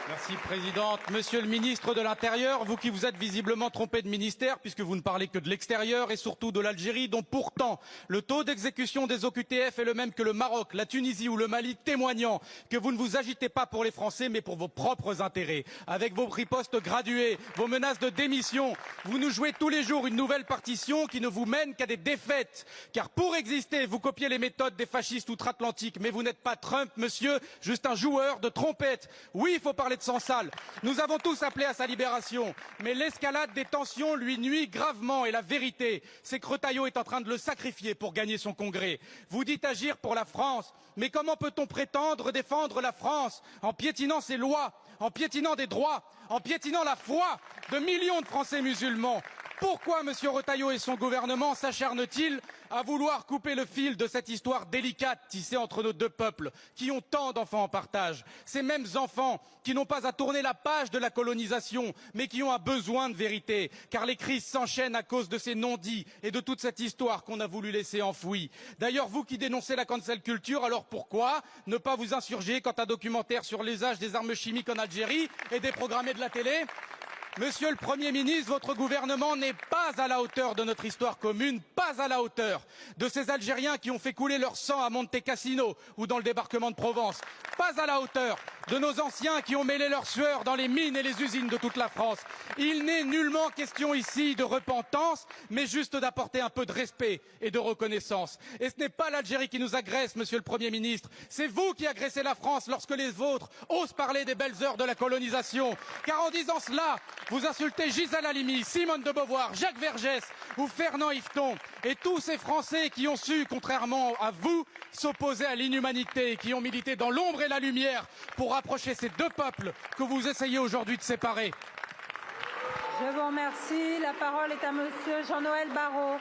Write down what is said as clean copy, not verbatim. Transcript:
Merci, Présidente. Monsieur le ministre de l'Intérieur, vous qui vous êtes visiblement trompé de ministère, puisque vous ne parlez que de l'extérieur et surtout de l'Algérie, dont pourtant le taux d'exécution des OQTF est le même que le Maroc, la Tunisie ou le Mali, témoignant que vous ne vous agitez pas pour les Français, mais pour vos propres intérêts. Avec vos ripostes graduées, vos menaces de démission, vous nous jouez tous les jours une nouvelle partition qui ne vous mène qu'à des défaites. Car pour exister, vous copiez les méthodes des fascistes outre-Atlantique, mais vous n'êtes pas Trump, monsieur, juste un joueur de trompette. Oui, il faut parler de sang sale. Nous avons tous appelé à sa libération, mais l'escalade des tensions lui nuit gravement et la vérité, c'est que Retailleau est en train de le sacrifier pour gagner son congrès. Vous dites agir pour la France, mais comment peut-on prétendre défendre la France en piétinant ses lois, en piétinant des droits, en piétinant la foi de millions de Français musulmans? Pourquoi M. Retailleau et son gouvernement s'acharnent-ils à vouloir couper le fil de cette histoire délicate tissée entre nos deux peuples, qui ont tant d'enfants en partage? Ces mêmes enfants qui n'ont pas à tourner la page de la colonisation, mais qui ont un besoin de vérité, car les crises s'enchaînent à cause de ces non-dits et de toute cette histoire qu'on a voulu laisser enfouie. D'ailleurs, vous qui dénoncez la cancel culture, alors pourquoi ne pas vous insurger quand un documentaire sur l'usage des armes chimiques en Algérie est déprogrammé de la télé? Monsieur le Premier ministre, votre gouvernement n'est pas à la hauteur de notre histoire commune, pas à la hauteur de ces Algériens qui ont fait couler leur sang à Monte Cassino ou dans le débarquement de Provence, pas à la hauteur de nos anciens qui ont mêlé leur sueur dans les mines et les usines de toute la France. Il n'est nullement question ici de repentance, mais juste d'apporter un peu de respect et de reconnaissance. Et ce n'est pas l'Algérie qui nous agresse, monsieur le Premier ministre, c'est vous qui agressez la France lorsque les vôtres osent parler des belles heures de la colonisation. Car en disant cela, vous insultez Gisèle Halimi, Simone de Beauvoir, Jacques Vergès ou Fernand Yveton et tous ces Français qui ont su, contrairement à vous, s'opposer à l'inhumanité, qui ont milité dans l'ombre et la lumière pour rapprocher ces deux peuples que vous essayez aujourd'hui de séparer. Je vous remercie. La parole est à monsieur Jean-Noël Barrot.